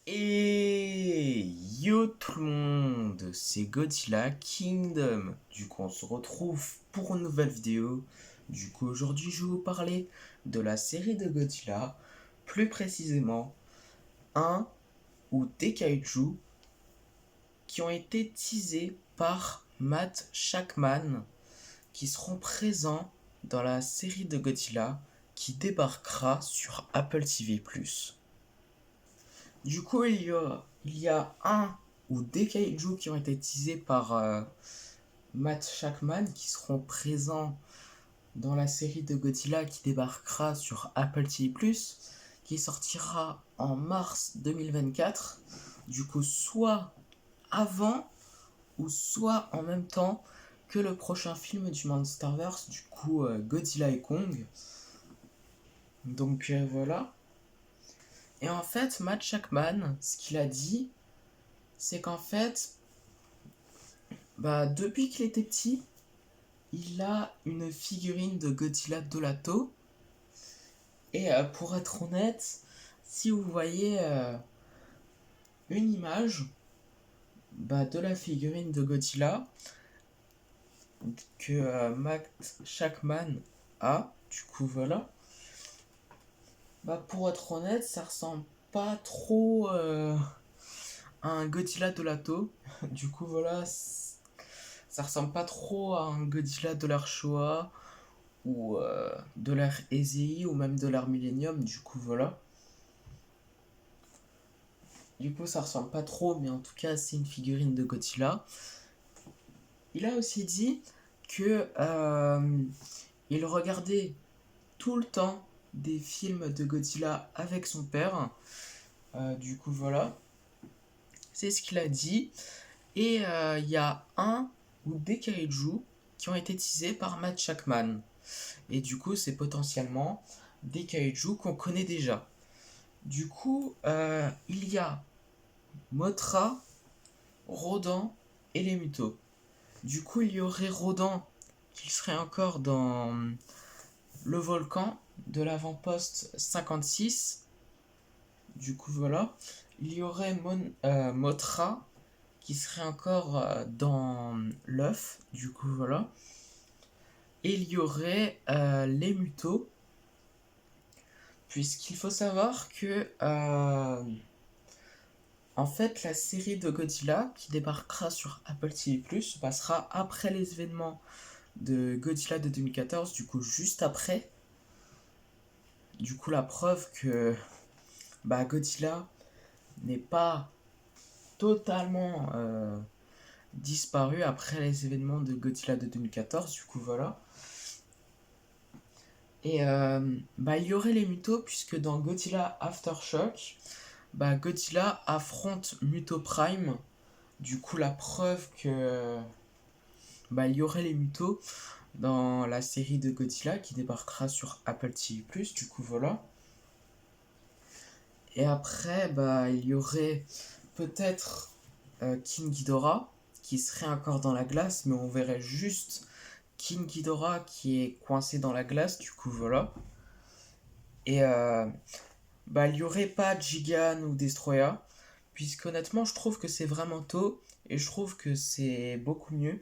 Et yo tout le monde, c'est Godzilla Kingdom. Du coup, on se retrouve pour une nouvelle vidéo. Du coup, aujourd'hui, je vais vous parler de la série de Godzilla, plus précisément un ou des kaiju qui ont été teasés par Matt Shakman, qui seront présents dans la série de Godzilla qui débarquera sur Apple TV+. Du coup, il y a un ou des kaiju qui ont été teasés par Matt Shakman qui seront présents dans la série de Godzilla qui débarquera sur Apple TV+, qui sortira en mars 2024. Du coup, soit avant ou soit en même temps que le prochain film du Monsterverse, du coup Godzilla et Kong. Donc voilà. Et en fait, Matt Shakman, ce qu'il a dit, c'est qu'en fait, depuis qu'il était petit, il a une figurine de Godzilla Dolato. Et pour être honnête, si vous voyez une image de la figurine de Godzilla que Matt Shakman a, du coup voilà, pour être honnête, ça ressemble pas trop à un Godzilla Dolato. Du coup voilà, ça ressemble pas trop à un Godzilla de l'ère Showa ou de l'ère Heisei ou même de l'ère Millennium, du coup voilà. Du coup ça ressemble pas trop, mais en tout cas c'est une figurine de Godzilla. Il a aussi dit que il regardait tout le temps des films de Godzilla avec son père. Du coup voilà, c'est ce qu'il a dit. Et il y a un ou des kaiju qui ont été teasés par Matt Shakman. Et du coup, c'est potentiellement des kaiju qu'on connaît déjà. Du coup, il y a Mothra, Rodan et les Mutos. Du coup, il y aurait Rodan qui serait encore dans le volcan de l'avant-poste 56. Du coup, voilà. Il y aurait Mothra qui serait encore dans l'œuf. Du coup, voilà. Et il y aurait les Mutos, puisqu'il faut savoir que en fait la série de Godzilla qui débarquera sur Apple TV+ se passera après les événements de Godzilla de 2014, du coup juste après. Du coup la preuve que Godzilla n'est pas totalement disparu après les événements de Godzilla de 2014, du coup voilà. Et il y aurait les Mutos, puisque dans Godzilla Aftershock, Godzilla affronte Muto Prime. Du coup, la preuve que il y aurait les Mutos dans la série de Godzilla qui débarquera sur Apple TV+. Du coup, voilà. Et après, il y aurait peut-être King Ghidorah qui serait encore dans la glace, mais on verrait juste King Ghidorah qui est coincé dans la glace. Du coup, voilà. Et il n'y aurait pas Gigan ou Destroya, puisqu'honnêtement, je trouve que c'est vraiment tôt, et je trouve que c'est beaucoup mieux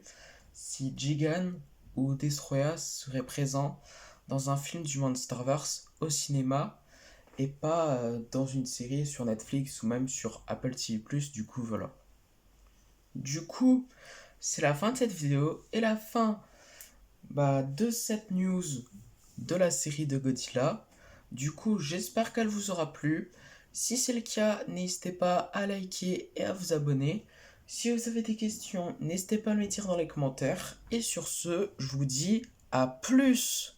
si Gigan ou Destroya seraient présents dans un film du Monsterverse au cinéma, et pas dans une série sur Netflix ou même sur Apple TV+, du coup, voilà. Du coup, c'est la fin de cette vidéo, et la fin de cette news de la série de Godzilla. Du coup, j'espère qu'elle vous aura plu. Si c'est le cas, n'hésitez pas à liker et à vous abonner. Si vous avez des questions, n'hésitez pas à me les dire dans les commentaires. Et sur ce, je vous dis à plus!